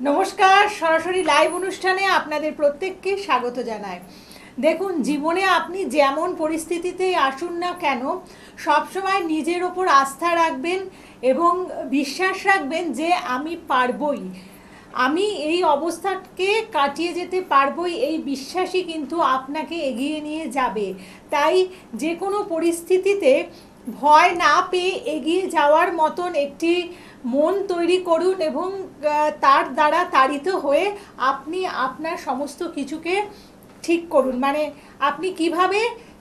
নমস্কার, সরাসরি লাইভ অনুষ্ঠানে আপনাদের প্রত্যেককে স্বাগত জানাই। দেখুন, জীবনে আপনি যেমন পরিস্থিতিতেই আসুন না কেন, সবসময় নিজের ওপর আস্থা রাখবেন এবং বিশ্বাস রাখবেন যে আমি পারবই, আমি এই অবস্থাকে কাটিয়ে যেতে পারবই। এই বিশ্বাসই কিন্তু আপনাকে এগিয়ে নিয়ে যাবে। তাই যে কোনো পরিস্থিতিতে ভয় না পেয়ে এগিয়ে যাওয়ার মতন একটি মন তৈরি করুন এবং তার দ্বারা তাড়িত হয়ে আপনি আপনার সমস্ত কিছুকে ঠিক করুন। মানে আপনি কিভাবে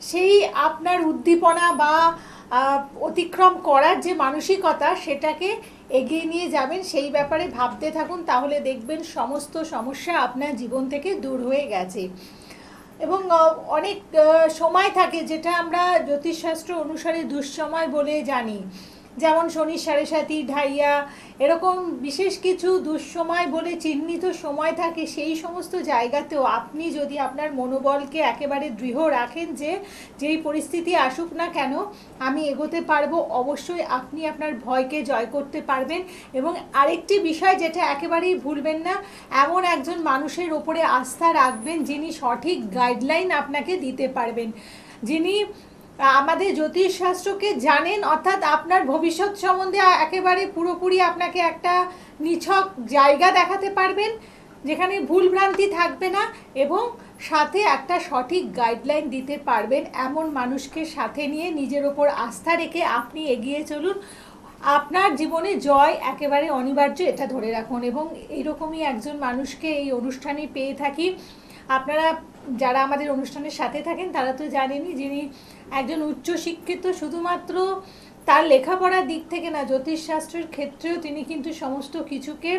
সেই আপনার উদ্দীপনা বা অতিক্রম করার যে মানসিকতা, সেটাকে এগিয়ে নিয়ে যাবেন, সেই ব্যাপারে ভাবতে থাকুন। তাহলে দেখবেন সমস্ত সমস্যা আপনার জীবন থেকে দূর হয়ে গেছে। এবং অনেক সময় থাকে যেটা আমরা জ্যোতিষশাস্ত্র অনুসারে দুঃসময় বলে জানি, যেমন শনি সাড়ে সাতি, ঢাইয়া, এরকম বিশেষ কিছু দুঃসময় বলে চিহ্নিত সময় থাকে। সেই সমস্ত জায়গাতেও আপনি যদি আপনার মনোবলকে একেবারে দৃঢ় রাখেন যে যেই পরিস্থিতি আসুক না কেন আমি এগোতে পারবো, অবশ্যই আপনি আপনার ভয়কে জয় করতে পারবেন। এবং আরেকটি বিষয় যেটা একেবারেই ভুলবেন না, এমন একজন মানুষের ওপরে আস্থা রাখবেন যিনি সঠিক গাইডলাইন আপনাকে দিতে পারবেন, যিনি আমাদের জ্যোতিষশাস্ত্রকে জানেন, অর্থাৎ আপনার ভবিষ্যৎ সম্বন্ধে একেবারে পুরোপুরি আপনাকে একটা নিছক জায়গা দেখাতে পারবেন যেখানে ভুলভ্রান্তি থাকবে না, এবং সাথে একটা সঠিক গাইডলাইন দিতে পারবেন। এমন মানুষকে সাথে নিয়ে নিজের ওপর আস্থা রেখে আপনি এগিয়ে চলুন। আপনার জীবনে জয় একেবারে অনিবার্য, এটা ধরে রাখুন। এবং এইরকমই একজন মানুষকে এই অনুষ্ঠানে পেয়ে থাকি। আপনারা যারা আমাদের অনুষ্ঠানের সাথে থাকেন তারা তো জানেনই, যিনি একজন উচ্চশিক্ষিত, শুধুমাত্র তার লেখাপড়ার দিক থেকে না, জ্যোতিষশাস্ত্রের ক্ষেত্রেও তিনি কিন্তু সমস্ত কিছুকে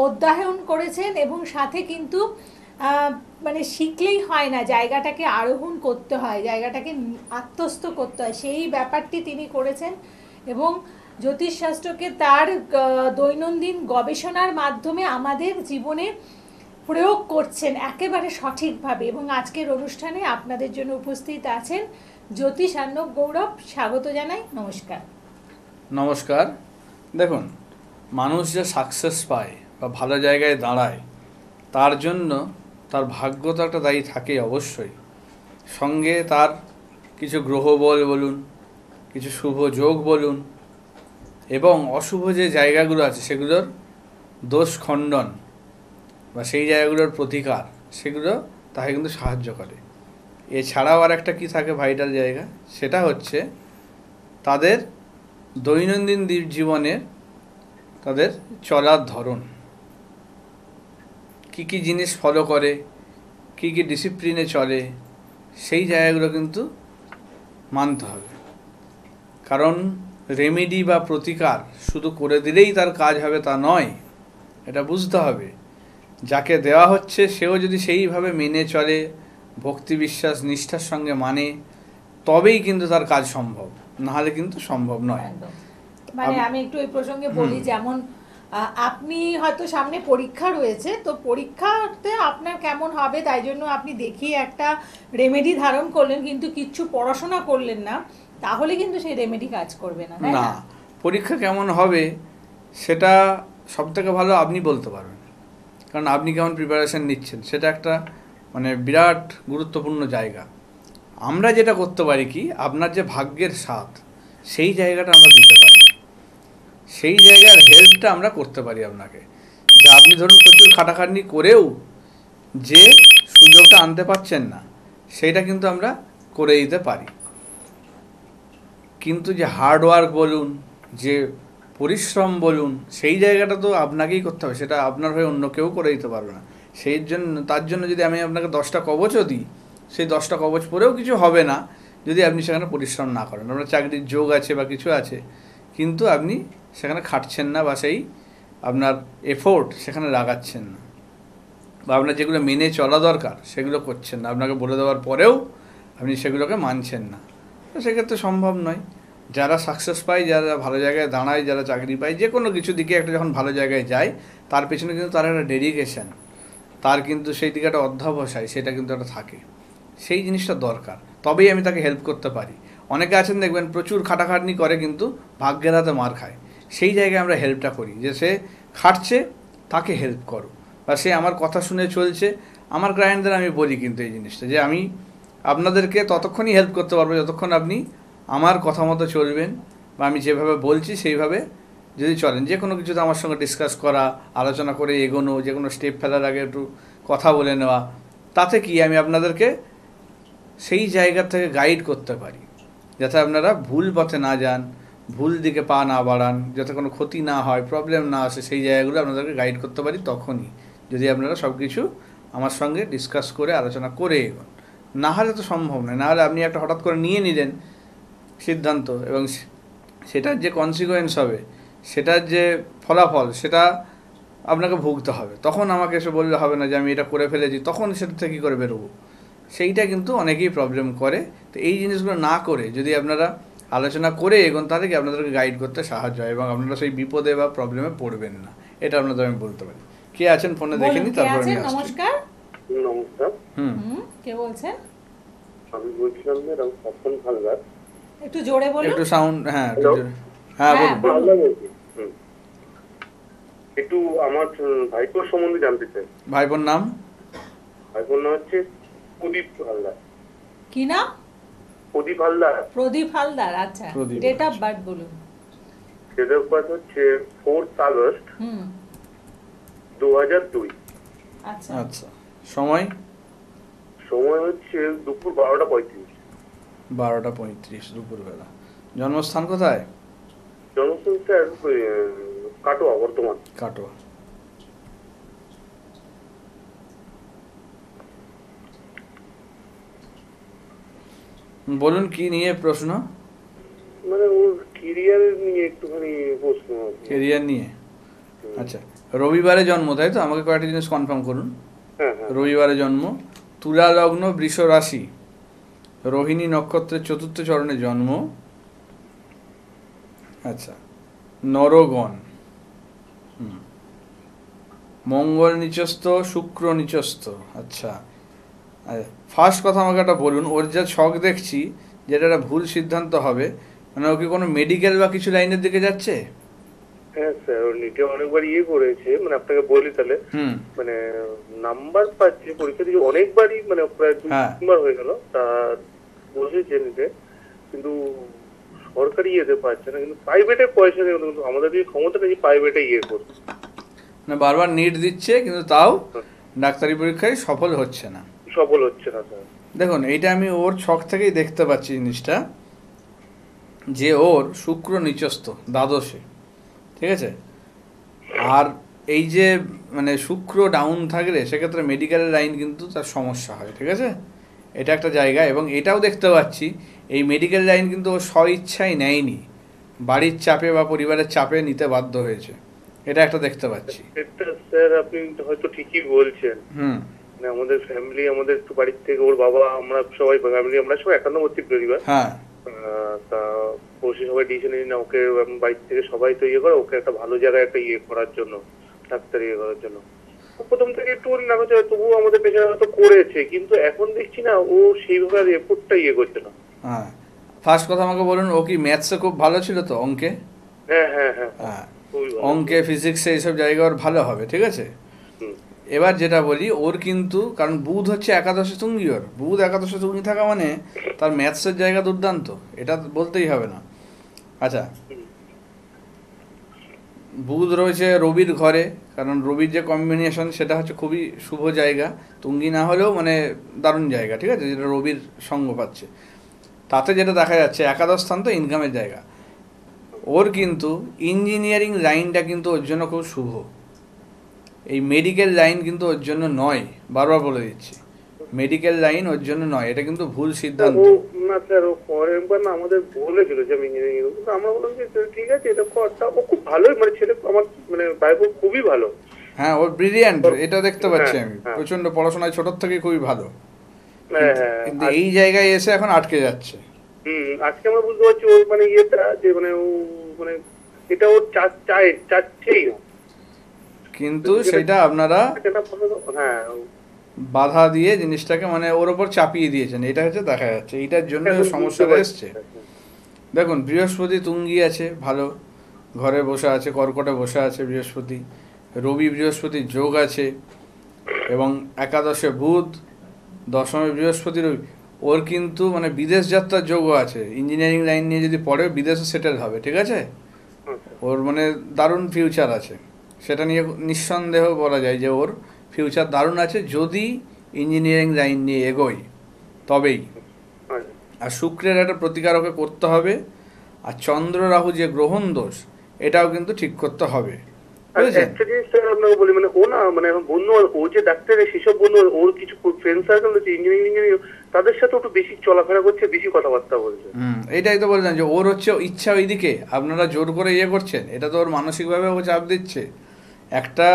অধ্যয়ন করেছেন এবং সাথে কিন্তু মানে শিখলেই হয় না, জায়গাটাকে আরোহণ করতে হয়, জায়গাটাকে আত্মস্থ করতে হয়, সেই ব্যাপারটি তিনি করেছেন এবং জ্যোতিষশাস্ত্রকে তার দৈনন্দিন গবেষণার মাধ্যমে আমাদের জীবনে প্রয়োগ করছেন একেবারে সঠিকভাবে। এবং আজকের অনুষ্ঠানে আপনাদের জন্য উপস্থিত আছেন জ্যোতিষ আর্ণব গৌরব। স্বাগত জানাই, নমস্কার। নমস্কার। দেখুন, মানুষ যে সাকসেস পায় বা ভালো জায়গায় দাঁড়ায়, তার জন্য তার ভাগ্য তো একটা দায়ী থাকে অবশ্যই, সঙ্গে তার কিছু গ্রহ বল বলুন, কিছু শুভ যোগ বলুন, এবং অশুভ যে জায়গাগুলো আছে সেগুলোর দোষ খণ্ডন বা সেই জায়গাগুলোর প্রতিকার, সেগুলো তাকে কিন্তু সাহায্য করে। এছাড়াও আর একটা কী থাকে ভাইটাল জায়গা, সেটা হচ্ছে তাদের দৈনন্দিন জীবনের তাদের চলার ধরন, কী কী জিনিস ফলো করে, কী কী ডিসিপ্লিনে চলে, সেই জায়গাগুলো কিন্তু মানতে হবে। কারণ রেমেডি বা প্রতিকার শুধু করে দিলেই তার কাজ হবে তা নয়, এটা বুঝতে হবে যাকে দেওয়া হচ্ছে সেও যদি সেইভাবে মেনে চলে, ভক্তি বিশ্বাস নিষ্ঠার সঙ্গে মানে, তবেই কিন্তু তার কাজ সম্ভব, নাহলে কিন্তু সম্ভব নয়। মানে আমি একটু এই প্রসঙ্গে বলি, যেমন আপনি হয়তো সামনে পরীক্ষা রয়েছে, তো পরীক্ষাতে আপনার কেমন হবে তাই জন্য আপনি দেখিয়ে একটা রেমেডি ধারণ করলেন, কিন্তু কিচ্ছু পড়াশোনা করলেন না, তাহলে কিন্তু সেই রেমেডি কাজ করবে না। না, পরীক্ষা কেমন হবে সেটা সবথেকে ভালো আপনি বলতে পারবেন, কারণ আপনি কেমন প্রিপারেশন নিচ্ছেন সেটা একটা মানে বিরাট গুরুত্বপূর্ণ জায়গা। আমরা যেটা করতে পারি কি, আপনার যে ভাগ্যের স্বাদ সেই জায়গাটা আমরা দিতে পারি, সেই জায়গার হেল্পটা আমরা করতে পারি আপনাকে। যা আপনি ধরুন প্রচুর খাটাখাটনি করেও যে সুযোগটা আনতে পারছেন না, সেইটা কিন্তু আমরা করে দিতে পারি। কিন্তু যে হার্ডওয়ার্ক বলুন, যে পরিশ্রম বলুন, সেই জায়গাটা তো আপনাকেই করতে হবে, সেটা আপনার হয়ে অন্য কেউ করে দিতে পারবে না। তার জন্য যদি আমি আপনাকে 10টা কবচও দিই, সেই 10টা কবচ পরেও কিছু হবে না যদি আপনি সেখানে পরিশ্রম না করেন। আপনার চাকরির যোগ আছে বা কিছু আছে, কিন্তু আপনি সেখানে খাটছেন না বা সেই আপনার এফোর্ট সেখানে লাগাচ্ছেন না, বা আপনার যেগুলো মেনে চলা দরকার সেগুলো করছেন না, আপনাকে বলে দেওয়ার পরেও আপনি সেগুলোকে মানছেন না, তো সেক্ষেত্রে সম্ভব নয়। যারা সাকসেস পায়, যারা ভালো জায়গায় দাঁড়ায়, যারা চাকরি পায়, যে কোনো কিছু দিকে একটা যখন ভালো জায়গায় যায়, তার পেছনে কিন্তু তার একটা ডেডিকেশন, তার কিন্তু সেই দিকে একটা অধ্যবসায়, সেটা কিন্তু একটা থাকে, সেই জিনিসটা দরকার, তবেই আমি তাকে হেল্প করতে পারি। অনেকে আছেন দেখবেন প্রচুর খাটাখাটনি করে কিন্তু ভাগ্যের হাতে মার খায়, সেই জায়গায় আমরা হেল্পটা করি, যে সে খাটছে তাকে হেল্প করো। বা সে আমার কথা শুনে চলছে, আমার ক্লায়েন্টদের আমি বলি কিন্তু এই জিনিসটা, যে আমি আপনাদেরকে ততক্ষণই হেল্প করতে পারবো যতক্ষণ আপনি আমার কথা মতো চলবেন, বা আমি যেভাবে বলছি সেইভাবে যদি চলেন। যে কোনো কিছুতে আমার সঙ্গে ডিসকাস করা, আলোচনা করে এগোনো, যে কোনো স্টেপ ফেলার আগে একটু কথা বলে নেওয়া, তাতে কি আমি আপনাদেরকে সেই জায়গা থেকে গাইড করতে পারি, যাতে আপনারা ভুল পথে না যান, ভুল দিকে পা না বাড়ান, যাতে কোনো ক্ষতি না হয়, প্রবলেম না আসে, সেই জায়গাগুলো আপনাদেরকে গাইড করতে পারি তখনই, যদি আপনারা সব কিছু আমার সঙ্গে ডিসকাস করে আলোচনা করে এগোন। না হলে তো সম্ভব নয়। না হলে আপনি একটা হঠাৎ করে নিয়ে নিলেন সিদ্ধান্ত, এবং সেটার যে কনসিকোয়েন্স হবে, সেটার যে ফলাফল, সেটা আপনাকে ভুগতে হবে। তখন আমাকে এসে বললে হবে না যে আমি এটা করে ফেলেছি, তখন সেটা থেকে কী করে বেরোবো। সেইটা কিন্তু অনেকেই প্রবলেম করে। তো এই জিনিসগুলো না করে যদি আপনারা আলোচনা করে এগোন, তাহলে কি আপনাদেরকে গাইড করতে সাহায্য হয়, এবং আপনারা সেই বিপদে বা প্রবলেমে পড়বেন না। এটা আপনাদের আমি বলতে পারি। কে আছেন ফোনে দেখে নি, তারপর আমি আসছি। নমস্কার। নমস্কার, কে বলছেন? আমি বলছিলাম ম্যাডাম স্বপন হালদার। একটু জোরে বলুন। একটু সাউন্ড, হ্যাঁ একটু জোরে। হ্যাঁ বলুন। হালদার বলছি। একটু আমার ভাইপোর সম্বন্ধে জানতে চাই। ভাইবোন নাম? ভাইপোর নাম হচ্ছে প্রদীপ হালদার। কি নাম? প্রদীপ হালদার। প্রদীপ হালদার, আচ্ছা। প্রদীপ, ডেট অফ বার্থ বলুন। ডেট অফ বার্থ হচ্ছে 4th আগস্ট 2002। আচ্ছা আচ্ছা, সময়? সময় হচ্ছে দুপুর 12:35। 12:35 দুপুরবেলা। জন্মস্থান কোথায়? জন্মস্থান স্যার কাটোয়া, বর্তমান। কাটোয়া। বলুন কি নিয়ে প্রশ্ন? মানে ওর ক্যারিয়ার নিয়ে একটুখানি প্রশ্ন। কেরিয়ার নিয়ে? আচ্ছা, রবিবারে জন্ম তাই তো? আমাকে কয়েকটা জিনিস কনফার্ম করুন। হ্যাঁ হ্যাঁ। রবিবারে জন্ম, তুলা লগ্ন, বৃষ রাশি, রোহিণী নক্ষত্রের 4র্থ চরণে জন্ম। আচ্ছা, নরগণ। মঙ্গল নিচস্থ, শুক্র নিচস্থ। আচ্ছা, ফার্স্ট কথা আমাকে একটা বলুন, ওর যা ছক দেখছি, যেটা একটা ভুল সিদ্ধান্ত হবে, মানে ও কি কোনো মেডিকেল বা কিছু লাইনের দিকে যাচ্ছে? হ্যাঁ স্যার, ও নিটে অনেকবার করেছে, মানে আপনাকে বলি তাহলে, মানে নাম্বার পাচ্ছে পরীক্ষা দিয়ে অনেকবারই, মানে প্রায় 2-3 বার হয়ে গেল তা বসেছে নিতে, কিন্তু সরকারি পাচ্ছে না, কিন্তু প্রাইভেটে পয়সা নেই, কিন্তু আমাদের দিয়ে ক্ষমতা নেই প্রাইভেটে করবে। না, বারবার নিট দিচ্ছে কিন্তু তাও ডাক্তারি পরীক্ষায় সফল হচ্ছে না। সফল হচ্ছে না স্যার। দেখুন, এইটা আমি ওর ছক থেকেই দেখতে পাচ্ছি জিনিসটা, যে ওর শুক্র নিচস্থ দ্বাদশে, ঠিক আছে? আর এই যে মানে শুক্র ডাউন থাকলে সেক্ষেত্রে মেডিকেল লাইন কিন্তু তার সমস্যা হয়, ঠিক আছে? এটা একটা জায়গা। এবং এটাও দেখতে পাচ্ছি এই মেডিকেল লাইন কিন্তু ও স্বইচ্ছায় নেয়নি, বাড়ির চাপে বা পরিবারের চাপে নিতে বাধ্য হয়েছে। এটা একটা দেখতে পাচ্ছি। এটা স্যার আপনি হয়তো ঠিকই বলছেন। মানে আমাদের ফ্যামিলি, আমাদের একটু বাড়ির থেকে ওর বাবা, আমরা সবাই ফ্যামিলি, আমরা সবাই একান্নবর্তী পরিবার। হ্যাঁ, তা বসে সবাই ডিসিশন নিই না, ওকে বাড়ির থেকে সবাই তো করে ওকে একটা ভালো জায়গায় একটা করার জন্য, ডাক্তার করার জন্য। প্রথম থেকে একটু না হচ্ছে, তবুও আমাদের পেছনে হয়তো করেছে, কিন্তু এখন দেখছি না ও সেইভাবে রিপোর্টটা করছে না। হ্যাঁ, ফার্স্ট কথা আমাকে বলুন, ও কি ম্যাথসে খুব ভালো ছিল তো? অঙ্কে? হ্যাঁ হ্যাঁ হ্যাঁ, অঙ্কে, ফিজিক্সে, এইসব জায়গা ওর ভালো হবে, ঠিক আছে? এবার যেটা বলি, ওর কিন্তু কারণ বুধ হচ্ছে একাদশে তুঙ্গি, ওর বুধ একাদশে তুঙ্গি থাকা মানে তার ম্যাথসের জায়গা দুর্দান্ত, এটা বলতেই হবে না। আচ্ছা, বুধ রয়েছে রবির ঘরে, কারণ রবির যে কম্বিনেশন সেটা হচ্ছে খুবই শুভ জায়গা, তুঙ্গি না হলেও মানে দারুণ জায়গা, ঠিক আছে, যেটা রবির সঙ্গ পাচ্ছে। তাতে যেটা দেখা যাচ্ছে, একাদশ স্থান তো ইনকামের জায়গা। ওর কিন্তু ইঞ্জিনিয়ারিং লাইনটা কিন্তু ওর জন্য খুব শুভ, এই মেডিকেল লাইন কিন্তু ওর জন্য নয়, বারবার বলে দিচ্ছি, মেডিকেল লাইন ওর জন্য নয়, এটা কিন্তু ভুল সিদ্ধান্ত। না স্যার, ও পরের না আমাদের বলেছিল যে আমি ইঞ্জিনিয়ারিং, কিন্তু আমরা বললাম যে ঠিক আছে এটা করটা, ও খুব ভালোই, মানে ছেলে আমার মানে ভাইপো খুবই ভালো। হ্যাঁ, ওর ব্রিলিয়ান্ট, এটা দেখতে পাচ্ছি আমি, প্রচন্ড পড়াশোনায় ছোট থেকে খুবই ভালো, কিন্তু এই জায়গায় এসে এখন আটকে যাচ্ছে। আজকে আমরা বুঝতে পারছি ওর মানে যে মানে ও মানে এটা ওর চাচ্ছেই না, কিন্তু সেটা আপনারা বাধা দিয়ে জিনিসটাকে মানে ওর ওপর চাপিয়ে দিয়েছেন, এটা হচ্ছে দেখা যাচ্ছে, এইটার জন্য সমস্যাটা এসছে। দেখুন, বৃহস্পতি তুঙ্গি আছে, ভালো ঘরে বসে আছে, কর্কটে বসে আছে বৃহস্পতি, রবি বৃহস্পতি যোগ আছে, এবং একাদশে বুধ, দশমে বৃহস্পতি, রবি, ওর কিন্তু মানে বিদেশ যাত্রার যোগও আছে। ইঞ্জিনিয়ারিং লাইন নিয়ে যদি পড়ে বিদেশে সেটেল হবে, ঠিক আছে? ওর মানে দারুণ ফিউচার আছে, সেটা নিয়ে নিঃসন্দেহ বলা যায় যে ওর ফিউচার দারুণ আছে যদি ইঞ্জিনিয়ারিং লাইন নিয়ে এগোয় তবেই। আর শুক্রের একটা প্রতিকার ওকে করতে হবে, আর চন্দ্র রাহু যে গ্রহণ দোষ এটাও কিন্তু ঠিক করতে হবে, বুঝেছেন? একটা জিনিস স্যার আপনাকে বলি, মানে ও না মানে বন্ধু, ও যে ডাক্তারের সেসব বন্ধু, ওর কিছু ফ্রেন্ড সার্কেল আছে ইঞ্জিনিয়ারিং, তাদের সাথে একটু বেশি চলাফেরা করছে, বেশি কথাবার্তা বলছে। এটাই তো বললাম যে ওর হচ্ছে ইচ্ছা ওইদিকে, আপনারা জোর করে ইয়ে করছেন, এটা তো ওর মানসিকভাবে ও চাপ দিচ্ছে। একটা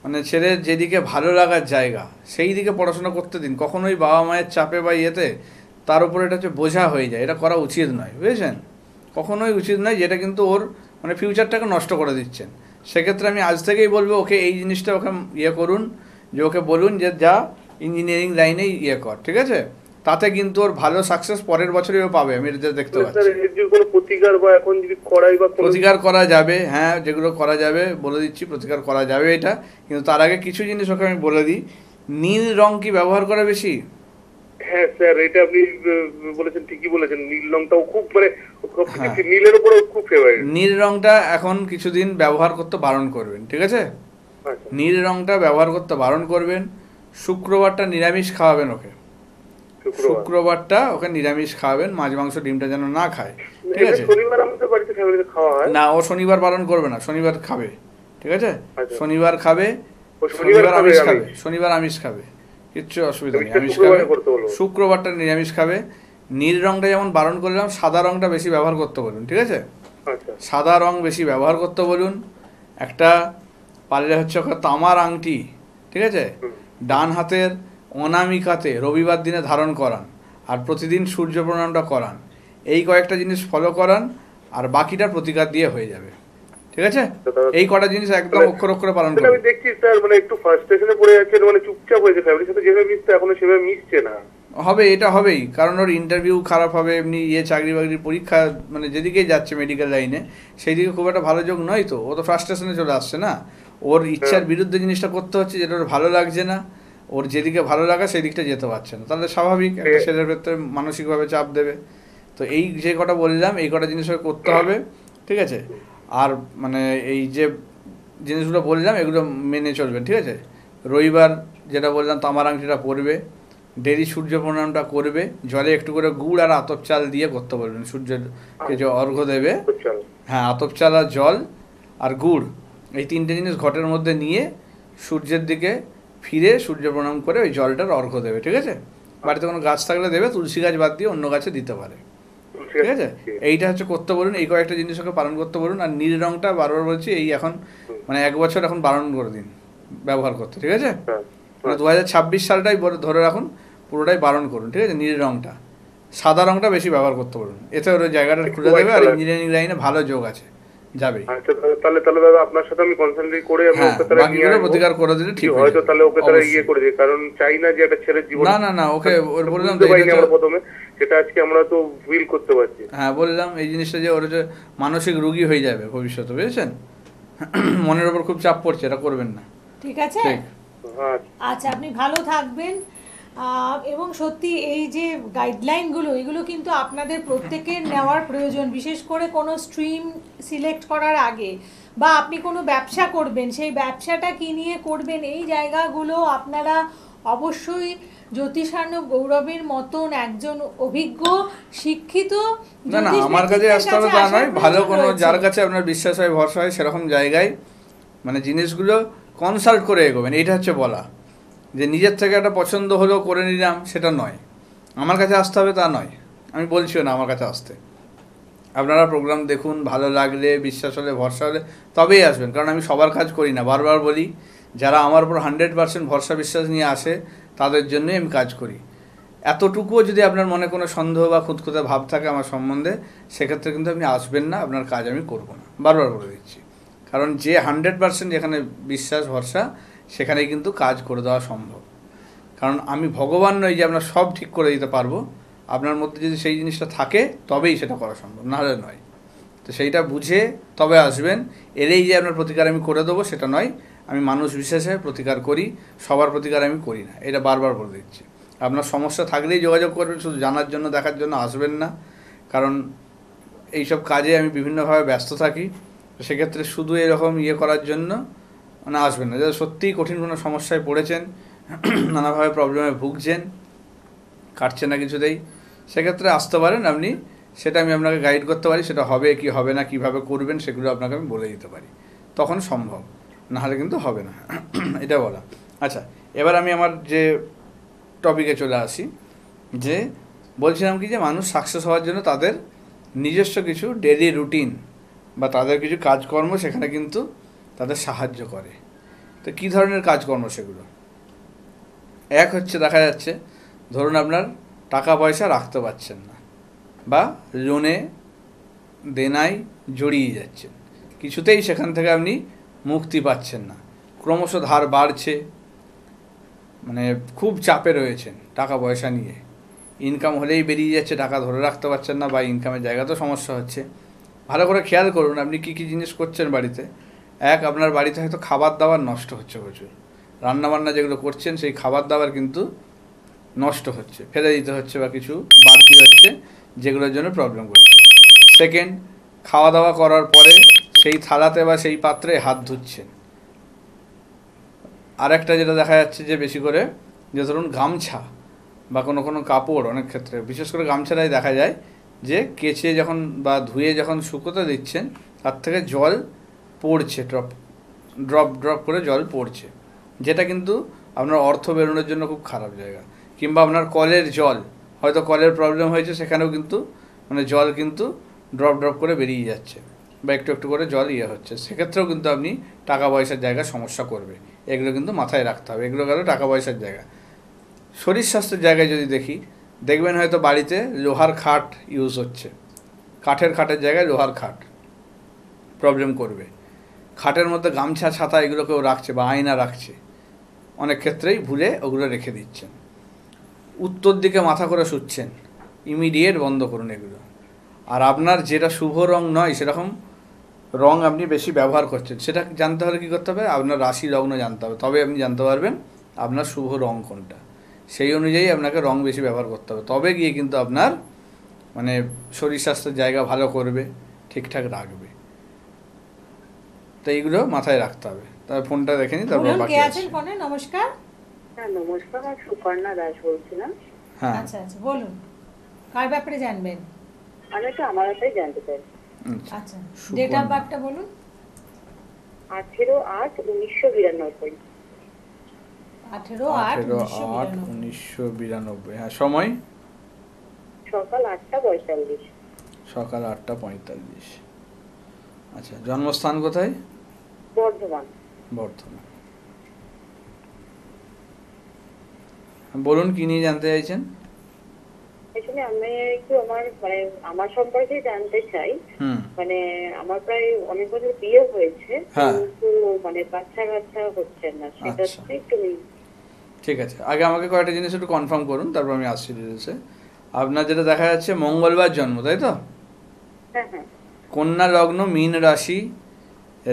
মানে ছেলের যেদিকে ভালো লাগার জায়গা সেই দিকে পড়াশোনা করতে দিন, কখনোই বাবা মায়ের চাপে বা ইয়েতে তার উপরে এটা হচ্ছে বোঝা হয়ে যায়, এটা করা উচিত নয়, বুঝেছেন? কখনোই উচিত নয়, যেটা কিন্তু ওর মানে ফিউচারটাকে নষ্ট করে দিচ্ছেন। সেক্ষেত্রে আমি আজ থেকেই বলবো ওকে এই জিনিসটা ওকে ইয়ে করুন, যে ওকে বলুন যে যা ইঞ্জিনিয়ারিং লাইনেই ইয়ে কর, ঠিক আছে? তাতে কিন্তু ওর ভালো সাকসেস পরের বছরই ও পাবে, আমি এটা দেখতে পাচ্ছি। প্রতিকার করা যাবে, হ্যাঁ, যেগুলো করা যাবে বলে দিচ্ছি, প্রতিকার করা যাবে এটা। কিন্তু তার আগে কিছু জিনিস ওকে আমি বলে দিই। নীল রং কি ব্যবহার করে বেশি? হ্যাঁ স্যার, এটা আপনি বলেছেন, ঠিকই বলেছেন। নীল রংটাও খুব মানে নীলের উপরে খুব ফেভারিট। নীল রংটা এখন কিছুদিন ব্যবহার করতে বারণ করবেন, ঠিক আছে? নীল রংটা ব্যবহার করতে বারণ করবেন। শুক্রবারটা নিরামিষ খাওয়াবেন ওকে, শুক্রবারটা ওকে নিরামিষ খাওয়াবেন, মাছ মাংস ডিমটা যেন না খায়, ঠিক আছে? না, ও শনিবার পালন করবে না, শনিবার খাবে, ঠিক আছে? শনিবার খাবে, শনিবার আমিষ খাবে, শনিবার আমিষ খাবে, কিচ্ছু অসুবিধা নেই, আমিষ খাবে। শুক্রবারটা নিরামিষ খাবে। নীল রংটা যেমন বারণ করলাম, সাদা রংটা বেশি ব্যবহার করতে বলুন, ঠিক আছে? সাদা রং বেশি ব্যবহার করতে বলুন। একটা পারলে হচ্ছে ওকে তামার আংটি, ঠিক আছে, ডান হাতের অনামিকাতে রবিবার দিনে ধারণ করান, আর প্রতিদিন সূর্য প্রণামটা করান। এই কয়েকটা জিনিস ফলো করান, আর বাকিটা প্রতিকার দিয়ে হয়ে যাবে, ঠিক আছে? এই কটা জিনিস একদম অক্ষর অক্ষরে পালন করুন। আমি দেখছি স্যার, মানে একটু ফার্স্টেশনে পড়ে যাচ্ছে, মানে চুপচাপ হয়েছে, ফ্যামিলির সাথে যেভাবে মিশতে এখনো সেভাবে মিশছে না। হবে, এটা হবেই, কারণ ওর ইন্টারভিউ খারাপ হবে, এমনি চাকরি বাকরির পরীক্ষা মানে যেদিকেই যাচ্ছে মেডিকেল লাইনে সেই দিকে খুব একটা ভালো যোগ নয়, তো ও তো ফার্স্টেশনে চলে আসছে না, ওর ইচ্ছার বিরুদ্ধে জিনিসটা করতে হচ্ছে, যেটা ওর ভালো লাগছে না, ওর যেদিকে ভালো লাগা সেই দিকটা যেতে পারছে না, তাহলে স্বাভাবিক একটা ছেলের ক্ষেত্রে মানসিকভাবে চাপ দেবে। তো এই যে কটা বললাম এই কটা জিনিস করতে হবে, ঠিক আছে? আর মানে এই যে জিনিসগুলো বললাম এগুলো মেনে চলবেন, ঠিক আছে? রবিবার যেটা বললাম তামার আংটিটা পরবে, ডেলি সূর্য প্রণামটা করবে, জলে একটু করে গুড় আর আতপ চাল দিয়ে করতে বলবেন, সূর্যকে যে অর্ঘ্য দেবে, হ্যাঁ, আতপ চাল আর জল আর গুড়, এই তিনটে জিনিস ঘটের মধ্যে নিয়ে সূর্যের দিকে ফিরে সূর্য প্রণাম করে ওই জলটার অর্ঘ্য দেবে, ঠিক আছে? বাড়িতে কোনো গাছ থাকলে দেবে, তুলসী গাছ বাদ দিয়ে অন্য গাছে দিতে পারে, ঠিক আছে? এইটা হচ্ছে করতে বলুন, এই কয়েকটা জিনিস ওকে পালন করতে বলুন। আর নীল রংটা বারবার বলছি, এই এখন মানে 1 বছর এখন বারণ করে দিন ব্যবহার করতে, ঠিক আছে? মানে 2026 সালটাই ধরে রাখুন, পুরোটাই বারণ করুন, ঠিক আছে? নীল রংটা, সাদা রংটা বেশি ব্যবহার করতে বলুন, এতে ওর জায়গাটা খুলে দেবে, আর ইঞ্জিনিয়ারিং লাইনে ভালো যোগ আছে, যাবে। তাহলে দাদা আপনার সাথে আমি কনসাল্ট করে আমি ওকে তাহলে বাকিগুলো প্রতিকার করে দিলে ঠিক হবে। হয়তো তাহলে ওকে তাহলে ইয়ে করে দিই, কারণ চাই না যে একটা ছেলের জীবন। না ওকে ওর বললাম আমরা প্রথমে সেটা আজকে আমরা তো ফিল করতে পারছি। হ্যাঁ, বললাম এই জিনিসটা যে ওর যে মানসিক রোগী হয়ে যাবে ভবিষ্যতে, বুঝেছেন? মনের উপর খুব চাপ পড়ছে, এটা করবেন না, ঠিক আছে? আচ্ছা, আপনি ভালো থাকবেন। এবং সত্যি এই যে গাইডলাইনগুলো এগুলো কিন্তু আপনাদের প্রত্যেকের নেওয়ার প্রয়োজন, বিশেষ করে কোনো স্ট্রিম সিলেক্ট করার আগে, বা আপনি কোনো ব্যবসা করবেন, সেই ব্যবসাটা কী নিয়ে করবেন, এই জায়গাগুলো আপনারা অবশ্যই জ্যোতিষার্ণব গৌরবের মতন একজন অভিজ্ঞ শিক্ষিত, না আমার কাছে আসতে হবে তা নয়, ভালো কোনো যার কাছে আপনার বিশ্বাস হয় ভরসা হয় সেরকম জায়গায় মানে জিনিসগুলো কনসাল্ট করে এগোবেন। এইটা হচ্ছে বলা, যে নিজের থেকে একটা পছন্দ হলো করে নিলাম সেটা নয়, আমার কাছে আসতে হবে তা নয়, আমি বলছিও না আমার কাছে আসতে। আপনারা প্রোগ্রাম দেখুন, ভালো লাগলে, বিশ্বাস হলে, ভরসা হলে তবেই আসবেন, কারণ আমি সবার কাজ করি না, বারবার বলি, যারা আমার উপর 100% ভরসা বিশ্বাস নিয়ে আসে তাদের জন্যই আমি কাজ করি। এতটুকুও যদি আপনার মনে কোনো সন্দেহ বা খুঁতখুঁতে ভাব থাকে আমার সম্বন্ধে, সেক্ষেত্রে কিন্তু আপনি আসবেন না, আপনার কাজ আমি করব না, বারবার বলে দিচ্ছি। কারণ যে 100% যেখানে বিশ্বাস ভরসা সেখানেই কিন্তু কাজ করে দেওয়া সম্ভব। কারণ আমি ভগবান নই যে আপনার সব ঠিক করে দিতে পারবো, আপনার মধ্যে যদি সেই জিনিসটা থাকে তবেই সেটা করা সম্ভব, নাহলে নয়। তো সেইটা বুঝে তবে আসবেন, এলেই যে আপনার প্রতিকার আমি করে দেবো সেটা নয়, আমি মানুষ বিশেষে প্রতিকার করি, সবার প্রতিকার আমি করি না, এটা বারবার বলে দিচ্ছি। আপনার সমস্যা থাকলেই যোগাযোগ করবেন, শুধু জানার জন্য দেখার জন্য আসবেন না, কারণ এইসব কাজে আমি বিভিন্নভাবে ব্যস্ত থাকি। সেক্ষেত্রে শুধু এরকম করার জন্য মানে আসবেন না। যারা সত্যিই কঠিন কোনো সমস্যায় পড়েছেন, নানাভাবে প্রবলেমে ভুগছেন, কাটছে না কিছুতেই, সেক্ষেত্রে আসতে পারেন আপনি, সেটা আমি আপনাকে গাইড করতে পারি। সেটা হবে কি হবে না, কীভাবে করবেন সেগুলো আপনাকে আমি বলে দিতে পারি, তখন সম্ভব, নাহলে কিন্তু হবে না, এটা বলা। আচ্ছা, এবার আমি আমার যে টপিকে চলে আসি, যে বলছিলাম কি যে মানুষ সাকসেস হওয়ার জন্য তাদের নিজস্ব কিছু ডেলি রুটিন বা তাদের কিছু কাজকর্ম সেখানে কিন্তু তাদের সাহায্য করে। তো কী ধরনের কাজকর্ম সেগুলো? এক হচ্ছে, দেখা যাচ্ছে ধরুন আপনার টাকা পয়সা রাখতে পারছেন না, বা লোনে দেনায় জড়িয়ে যাচ্ছেন, কিছুতেই সেখান থেকে আপনি মুক্তি পাচ্ছেন না, ক্রমশ ধার বাড়ছে, মানে খুব চাপে রয়েছেন টাকা পয়সা নিয়ে, ইনকাম হলেই বেরিয়ে যাচ্ছে, টাকা ধরে রাখতে পারছেন না, বা ইনকামের জায়গাতেও সমস্যা হচ্ছে। ভালো করে খেয়াল করুন আপনি কী কী জিনিস করছেন বাড়িতে। এক, আপনার বাড়িতে হয়তো খাবার দাবার নষ্ট হচ্ছে প্রচুর, রান্নাবান্না যেগুলো করছেন সেই খাবার দাবার কিন্তু নষ্ট হচ্ছে, ফেলে দিতে হচ্ছে বা কিছু বাড়তি হচ্ছে, যেগুলোর জন্য প্রবলেম করছে। সেকেন্ড, খাওয়া দাওয়া করার পরে সেই থালাতে বা সেই পাত্রে হাত ধুচ্ছেন। আরেকটা যেটা দেখা যাচ্ছে যে বেশি করে, যে ধরুন গামছা বা কোনো কোনো কাপড়, অনেক ক্ষেত্রে বিশেষ করে গামছাটাই দেখা যায় যে কেচে যখন বা ধুয়ে যখন শুকোতে দিচ্ছেন, তার থেকে জল পড়ছে, ড্রপ ড্রপ করে জল পড়ছে, যেটা কিন্তু আপনার অর্থ বেরোনোর জন্য খুব খারাপ জায়গা। কিংবা আপনার কলের জল, হয়তো কলের প্রবলেম হয়েছে, সেখানেও কিন্তু মানে জল কিন্তু ড্রপ ড্রপ করে বেরিয়ে যাচ্ছে, বা একটু একটু করে জল হচ্ছে, সেক্ষেত্রেও কিন্তু আপনি টাকা পয়সার জায়গায় সমস্যা করবে। এগুলো কিন্তু মাথায় রাখতে হবে। এগুলো গেল টাকা পয়সার জায়গা। শরীর স্বাস্থ্যের জায়গায় যদি দেখি, দেখবেন হয়তো বাড়িতে লোহার খাট ইউজ হচ্ছে, কাঠের খাটের জায়গায় লোহার খাট, প্রবলেম করবে। খাটের মধ্যে গামছা ছাতা এগুলো কেউ রাখছে বা আয়না রাখছে, অনেক ক্ষেত্রেই ভুলে ওগুলো রেখে দিচ্ছেন। উত্তর দিকে মাথা করে শুচ্ছেন, ইমিডিয়েট বন্ধ করুন এগুলো। আর আপনার যেটা শুভ রং নয় সেরকম রং আপনি বেশি ব্যবহার করছেন, সেটা জানতে হলে কী করতে হবে? আপনার রাশি লগ্ন জানতে হবে, তবে আপনি জানতে পারবেন আপনার শুভ রং কোনটা। সেই অনুযায়ী আপনাকে রং বেশি ব্যবহার করতে হবে, তবে গিয়ে কিন্তু আপনার মানে শরীর স্বাস্থ্যের জায়গা ভালো করবে, ঠিকঠাক রাখবে। তো এইগুলো মাথায় রাখতে হবে। তবে ফোনটা দেখে নিই, তারপর বাকি আছে। ফোনে নমস্কার। হ্যাঁ নমস্কার, আমি সুকর্ণা দাস বলছিলাম। হ্যাঁ আচ্ছা আচ্ছা, বলুন কার ব্যাপারে জানবেন? আমি একটু আমার ব্যাপারে জানতে চাই। আচ্ছা, ডেট অফ বার্থটা বলুন। 18/8/1992। 18/8/1992। হ্যাঁ, সময় সকাল 8:45। সকাল 8:45। আচ্ছা, জন্মস্থান কোথায়? বর্ধমান। বর্ধমান। বলুন কি নিয়ে জানতে চাইছেন? আসলে আমি একটু আমার সম্পর্কে জানতে চাই। মানে আমার প্রায় অনেক বছর বিয়ে হয়েছে, কিন্তু বাচ্চা হচ্ছে না, সেটা একটু। ঠিক আছে, আগে আমাকে কয়েকটা জিনিস একটু কনফার্ম করুন, তারপর আমি আসছি ডিটেলসে। আপনার যেটা দেখা যাচ্ছে মঙ্গলবার জন্ম, তাই তো? হ্যাঁ হ্যাঁ। কন্যা লগ্ন, মীন রাশি,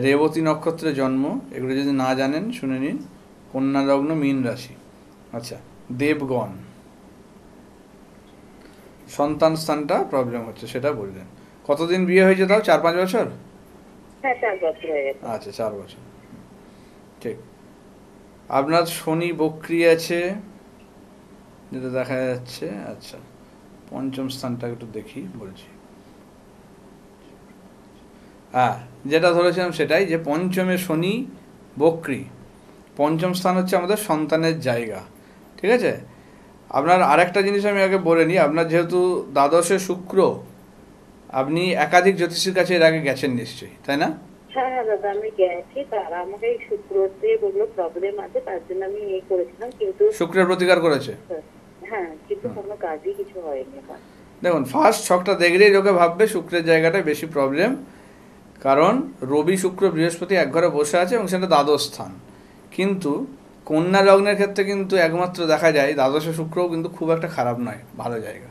রেবতী নক্ষত্রে জন্ম। এগুলো যদি না জানেন শুনে নিন। কন্যা লগ্ন, মীন রাশি। আচ্ছা, দেবগণ। সন্তান স্থানটা প্রবলেম হচ্ছে, সেটা বললেন। কতদিন বিয়ে হয়েছে তাও? 4-5 বছর? হ্যাঁ, 4 বছর হয়ে গেছে। আচ্ছা, 4 বছর, ঠিক। আপনার শনি বক্রি আছে যেটা দেখা যাচ্ছে। আচ্ছা, পঞ্চম স্থানটা একটু দেখি, বলছি। হ্যাঁ, যেটা ধরেছিলাম সেটাই, যে পঞ্চমে শনি বক্রি। পঞ্চম স্থান হচ্ছে আমাদের সন্তানের জায়গা, ঠিক আছে? আপনার আরেকটা জিনিস আমি আগে বলে নিই। আপনার যেহেতু দ্বাদশে শুক্র, আপনি একাধিক জ্যোতিষীর কাছে এর আগে গেছেন নিশ্চয়ই, তাই না? হ্যাঁ হ্যাঁ দাদা, আমি গেছি। তারা আমাকে এই শুক্রতে বললো প্রবলেম আছে, তার জন্য আমি করেছিলাম, কিন্তু শুক্রের প্রতিকার করেছে। হ্যাঁ, কিন্তু কোনো কাজই কিছু হয়নি। দেখুন, ফার্স্ট ছকটা দেখলেই লোকে ভাববে শুক্রের জায়গাটায় বেশি প্রবলেম, কারণ রবি শুক্র বৃহস্পতি এক ঘরে বসে আছে এবং সেটা দ্বাদশ স্থান। কিন্তু কন্যা লগ্নের ক্ষেত্রে কিন্তু একমাত্র দেখা যায় দ্বাদশে শুক্রও কিন্তু খুব একটা খারাপ নয়, ভালো জায়গা।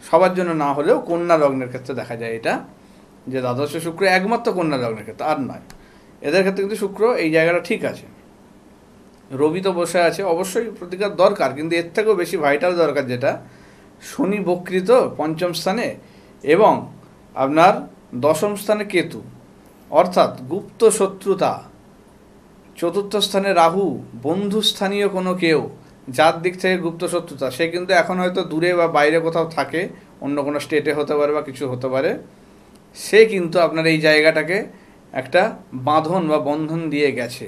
সবার জন্য না হলেও কন্যা লগ্নের ক্ষেত্রে দেখা যায় এটা, যে দ্বাদশে শুক্র একমাত্র কন্যা লগ্নের ক্ষেত্রে, আর নয়। এদের ক্ষেত্রে কিন্তু শুক্র এই জায়গাটা ঠিক আছে। রবি তো বসে আছে, অবশ্যই প্রতিকার দরকার, কিন্তু এর থেকেও বেশি ভাইটাল দরকার যেটা শনি বক্রীত পঞ্চম স্থানে এবং আপনার দশম স্থানে কেতু, অর্থাৎ গুপ্ত শত্রুতা। চতুর্থ স্থানে রাহু, বন্ধুস্থানীয় কোনো কেউ যার দিক থেকে গুপ্ত শত্রুতা, সে কিন্তু এখন হয়তো দূরে বা বাইরে কোথাও থাকে, অন্য কোনো স্টেটে হতে পারে বা কিছু হতে পারে, সে কিন্তু আপনার এই জায়গাটাকে একটা বাঁধন বা বন্ধন দিয়ে গেছে,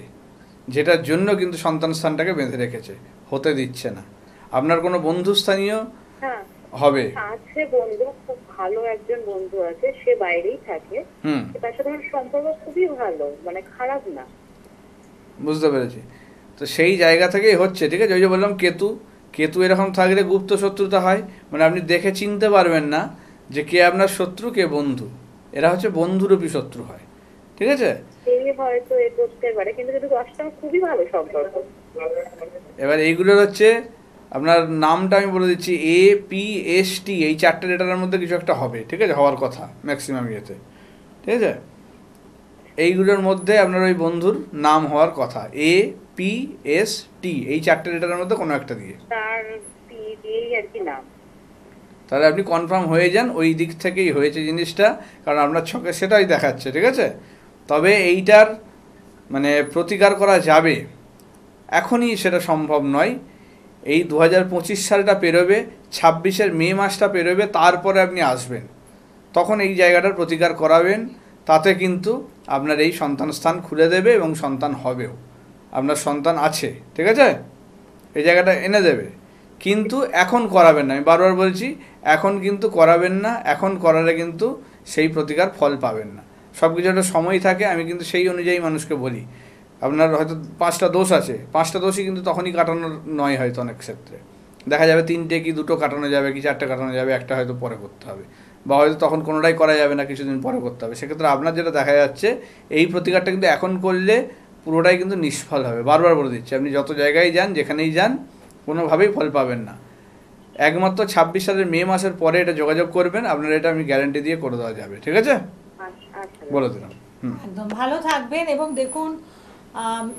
যেটার জন্য কিন্তু সন্তান স্থানটাকে বেঁধে রেখেছে, হতে দিচ্ছে না। আপনার কোনো বন্ধুস্থানীয় হবে, আছে বন্ধু, খুব ভালো একজন বন্ধু আছে, সে বাইরেই থাকে, তার সাথে আমার সম্পর্ক খুবই ভালো, মানে খারাপ না। বুঝতে পেরেছি। তো সেই জায়গা থেকেই হচ্ছে, ঠিক আছে। ওই যে বললাম কেতু, কেতু এরকম থাকলে গুপ্ত শত্রুতা হয়, মানে আপনি দেখে চিনতে পারবেন না যে কে আপনার শত্রু কে বন্ধু, এরা হচ্ছে বন্ধুরূপী শত্রু হয়, ঠিক আছে। হয়তো এ করতে পারে, কিন্তু যদি দশটা খুবই ভালো সম্পর্ক। এবার এইগুলোর হচ্ছে আপনার নামটা আমি বলে দিচ্ছি, APST, এই 4টে লেটারের মধ্যে কিছু একটা হবে, ঠিক আছে, হওয়ার কথা ম্যাক্সিমাম ইয়েতে, ঠিক আছে। এইগুলোর মধ্যে আপনার ওই বন্ধুর নাম হওয়ার কথা, APST, এই 4টে লেটারের মধ্যে কোনো একটা দিয়ে, তার দিয়েই আর কি নাম। তাহলে আপনি কনফার্ম হয়ে যান ওই দিক থেকেই হয়েছে জিনিসটা, কারণ আপনার ছকে সেটাই দেখাচ্ছে, ঠিক আছে। তবে এইটার মানে প্রতিকার করা যাবে, এখনই সেটা সম্ভব নয়। এই 2025 সালটা পেরোবে, 26-এর মে মাসটা পেরোবে, তারপরে আপনি আসবেন, তখন এই জায়গাটার প্রতিকার করাবেন, তাতে কিন্তু আপনার এই সন্তান স্থান খুলে দেবে এবং সন্তান হবেও, আপনার সন্তান আছে, ঠিক আছে, এই জায়গাটা এনে দেবে। কিন্তু এখন করাবেন না, আমি বারবার বলছি, এখন কিন্তু করাবেন না, এখন করালে কিন্তু সেই প্রতিকার ফল পাবেন না। সব কিছু একটা সময় থাকে, আমি কিন্তু সেই অনুযায়ী মানুষকে বলি। আপনার হয়তো 5টা দোষ আছে, 5টা দোষই কিন্তু তখনই কাটানো নয়, হয়তো অনেক ক্ষেত্রে দেখা যাবে 3টে কি 2টো কাটানো যাবে, কি 4টে কাটানো যাবে, একটা হয়তো পরে করতে হবে, বা হয়তো তখন কোনোটাই করা যাবে না, কিছুদিন পরে করতে হবে। সেক্ষেত্রে আপনার যেটা দেখা যাচ্ছে, এই প্রতিকারটা কিন্তু এখন করলে পুরোটাই কিন্তু নিষ্ফল হবে। বারবার বলে দিচ্ছি, আপনি যত জায়গায় যান, যেখানেই যান, কোনোভাবেই ফল পাবেন না। একমাত্র 26 সালের মে মাসের পরে এটা যোগাযোগ করবেন, আপনার এটা আমি গ্যারান্টি দিয়ে করে দেওয়া যাবে, ঠিক আছে, বলে দিলাম। একদম ভালো থাকবেন। এবং দেখুন,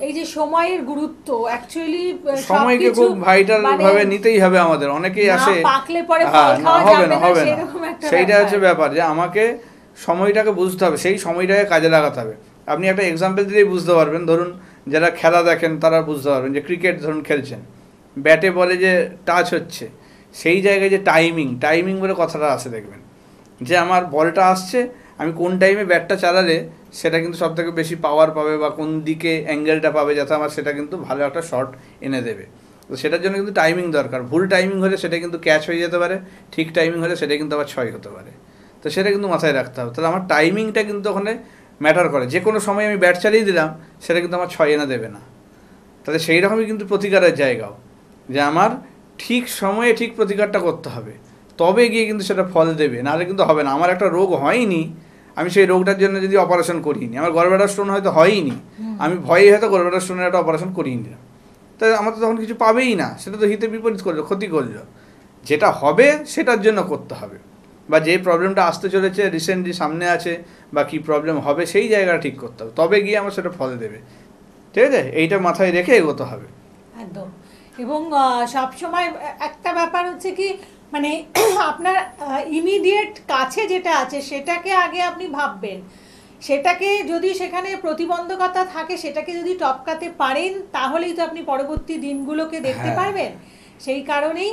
এই যে সময়ের গুরুত্ব, অ্যাকচুয়ালি সময়কে খুব ভাইটাল ভাবে নিতেই হবে আমাদের। অনেকেই আসে, পাকলে পরে হবে না, সেইটা হচ্ছে ব্যাপার, যে আমাকে সময়টাকে বুঝতে হবে, সেই সময়টাকে কাজে লাগাতে হবে। আপনি একটা এক্সাম্পল দিলেই বুঝতে পারবেন। ধরুন যারা খেলা দেখেন তারা বুঝতে পারবেন, যে ক্রিকেট ধরুন খেলছেন, ব্যাটে বলে যে টাচ হচ্ছে, সেই জায়গায় যে টাইমিং বলে কথাটা আসে, দেখবেন যে আমার বলটা আসছে, আমি কোন টাইমে ব্যাটটা চালালে সেটা কিন্তু সব থেকে বেশি পাওয়ার পাবে, বা কোন দিকে অ্যাঙ্গেলটা পাবে, যাতে আমার সেটা কিন্তু ভালো একটা শট এনে দেবে। তো সেটার জন্য কিন্তু টাইমিং দরকার। ভুল টাইমিং হলে সেটা কিন্তু ক্যাচ হয়ে যেতে পারে, ঠিক টাইমিং হলে সেটা কিন্তু আবার 6 হতে পারে। তো সেটা কিন্তু মাথায় রাখতে হবে। তাহলে আমার টাইমিংটা কিন্তু ওখানে ম্যাটার করে। যে কোনো সময় আমি ব্যাট চালিয়ে দিলাম, সেটা কিন্তু আমার 6 এনে দেবে না। তাহলে সেই রকমই কিন্তু প্রতিকারের জায়গাও, যে আমার ঠিক সময়ে ঠিক প্রতিকারটা করতে হবে, তবে গিয়ে কিন্তু সেটা ফল দেবে, নাহলে কিন্তু হবে না। আমার একটা রোগ হয়নি, আমি সেই রোগটার জন্য যদি অপারেশন করিনি, আমার গলব্লাডার স্টোন হয়তো হয়নি, আমি ভয়ে হয়তো গলব্লাডার স্টোনের একটা অপারেশন করিয়ে নিলাম, তাই আমার তো তখন কিছু পাবেই না, সেটা তো হিতে বিপরীত করলো, ক্ষতি করলো। যেটা হবে সেটার জন্য করতে হবে, বা যে প্রবলেমটা আসতে চলেছে রিসেন্টলি সামনে আছে, বা কী প্রবলেম হবে সেই জায়গাটা ঠিক করতে হবে, তবে গিয়ে আমার সেটা ফল দেবে, ঠিক আছে। এইটা মাথায় রেখে এগোতে হবে একদম। এবং সবসময় একটা ব্যাপার হচ্ছে কি, মানে আপনার ইমিডিয়েট কাছে যেটা আছে সেটাকে আগে আপনি ভাববেন, সেটাকে যদি সেখানে প্রতিবন্ধকতা থাকে সেটাকে যদি টপকাতে পারেন, তাহলেই তো আপনি পরবর্তী দিনগুলোকে দেখতে পারবেন। সেই কারণেই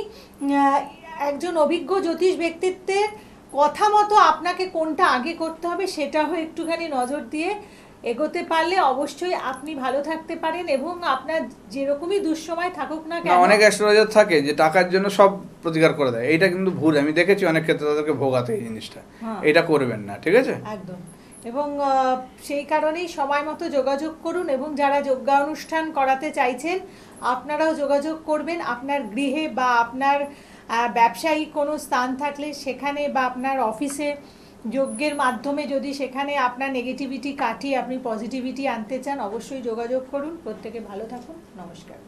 একজন অভিজ্ঞ জ্যোতিষ ব্যক্তিত্বের কথা মতো আপনাকে কোনটা আগে করতে হবে সেটাও একটুখানি নজর দিয়ে এগোতে পারলে অবশ্যই আপনি ভালো থাকতে পারেন। এবং আপনার যেরকমই দুঃসময় থাকুক না কেন, অনেক অ্যাস্ট্রোলজার থাকে যে টাকার জন্য সব প্রতিকার করে দেয়, এইটা কিন্তু ভুল। আমি দেখেছি অনেক ক্ষেত্রে তাদেরকে ভোগাতে এই জিনিসটা, এটা করবেন না, ঠিক আছে, একদম। এবং সেই কারণেই সময় মতো যোগাযোগ করুন। এবং যারা যজ্ঞা অনুষ্ঠান করাতে চাইছেন, আপনারাও যোগাযোগ করবেন। আপনার গৃহে বা আপনার ব্যবসায়িক কোনো স্থান থাকলে সেখানে, বা আপনার অফিসে যজ্ঞের মাধ্যমে যদি সেখানে আপনার নেগেটিভিটি কাটিয়ে আপনি পজিটিভিটি আনতে চান, অবশ্যই যোগাযোগ করুন। প্রত্যেকে ভালো থাকুন। নমস্কার।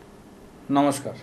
নমস্কার।